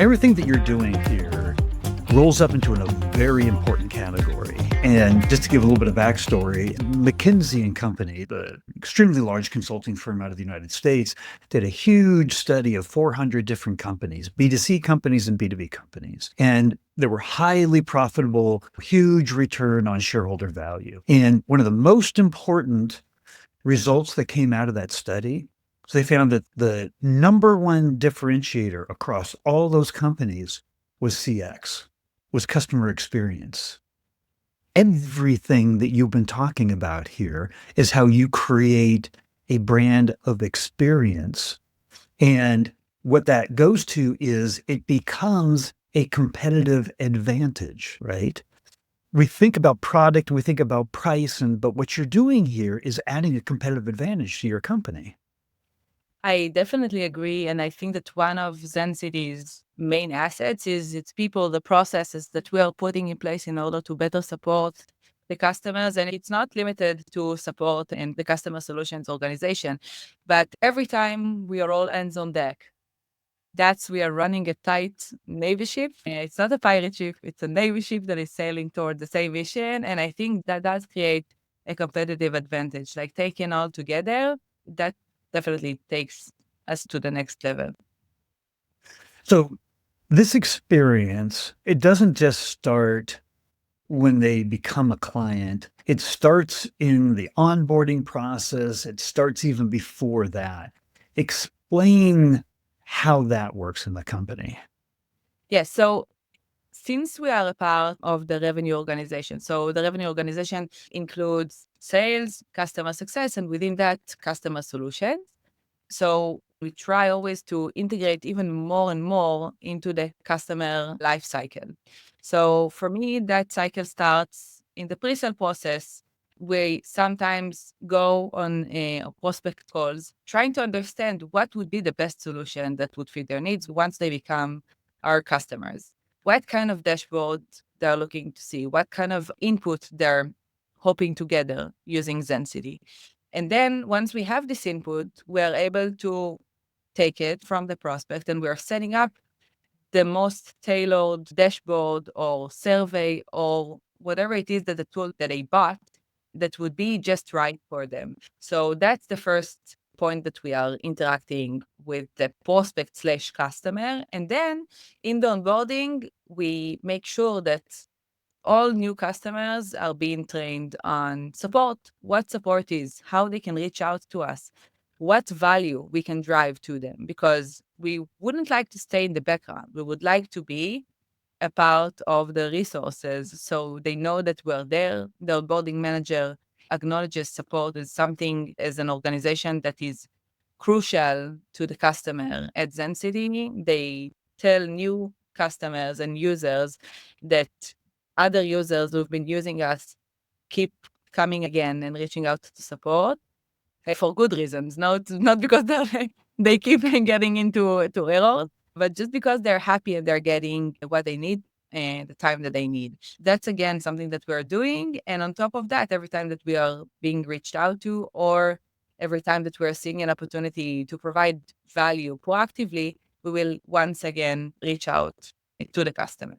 Everything that you're doing here rolls up into a very important category. And just to give a little bit of backstory, McKinsey and Company, the extremely large consulting firm out of the United States, did a huge study of 400 different companies, B2C companies and B2B companies. And they were highly profitable, huge return on shareholder value. And one of the most important results that came out of that study, so they found that the number one differentiator across all those companies was CX, was customer experience. Everything that you've been talking about here is how you create a brand of experience. And what that goes to is it becomes a competitive advantage, right? We think about product, we think about price, but what you're doing here is adding a competitive advantage to your company. I definitely agree. And I think that one of Zen City's main assets is its people, the processes that we are putting in place in order to better support the customers. And it's not limited to support in the customer solutions organization, but every time we are all hands on deck. We are running a tight Navy ship. It's not a pirate ship, it's a Navy ship that is sailing toward the same mission. And I think that does create a competitive advantage. Like taken all together, that definitely takes us to the next level. So this experience, it doesn't just start when they become a client. It starts in the onboarding process. It starts even before that. Explain how that works in the company. Yes. So since we are a part of the revenue organization, so the revenue organization includes sales, customer success, and within that, customer solutions. So we try always to integrate even more and more into the customer life cycle. So for me, that cycle starts in the pre-sale process. We sometimes go on prospect calls, trying to understand what would be the best solution that would fit their needs once they become our customers. What kind of dashboard they're looking to see, what kind of input they're hoping to gather using ZenCity. And then once we have this input, we're able to take it from the prospect and we're setting up the most tailored dashboard or survey or whatever it is that the tool that they bought that would be just right for them. So that's the first point that we are interacting with the prospect slash customer. And then in the onboarding, we make sure that all new customers are being trained on support, what support is, how they can reach out to us, what value we can drive to them, because we wouldn't like to stay in the background. We would like to be a part of the resources so they know that we're there. The onboarding manager acknowledges support as something as an organization that is crucial to the customer at ZenCity. They tell new customers and users that other users who've been using us keep coming again and reaching out to support for good reasons. Not because they keep getting into errors, but just because they're happy and they're getting what they need and the time that they need. That's again something that we're doing. And on top of that, every time that we are being reached out to, or every time that we're seeing an opportunity to provide value proactively, we will once again reach out to the customer.